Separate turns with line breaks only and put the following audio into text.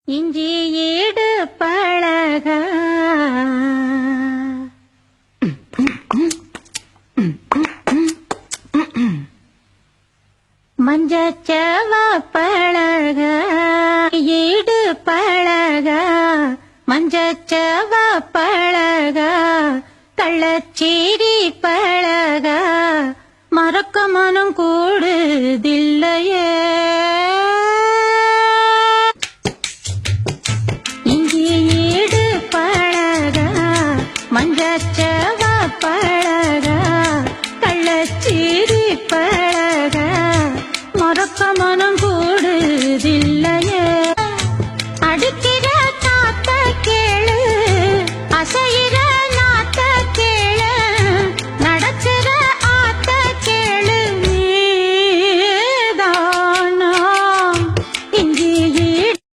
இஞ்சி ஈடு பழக மஞ்சச்சவ பழக ஈடு பழக மஞ்சச்சவ பழக கள்ளச்சீரி பழக மறக்க மனம் கூடுதில்லையே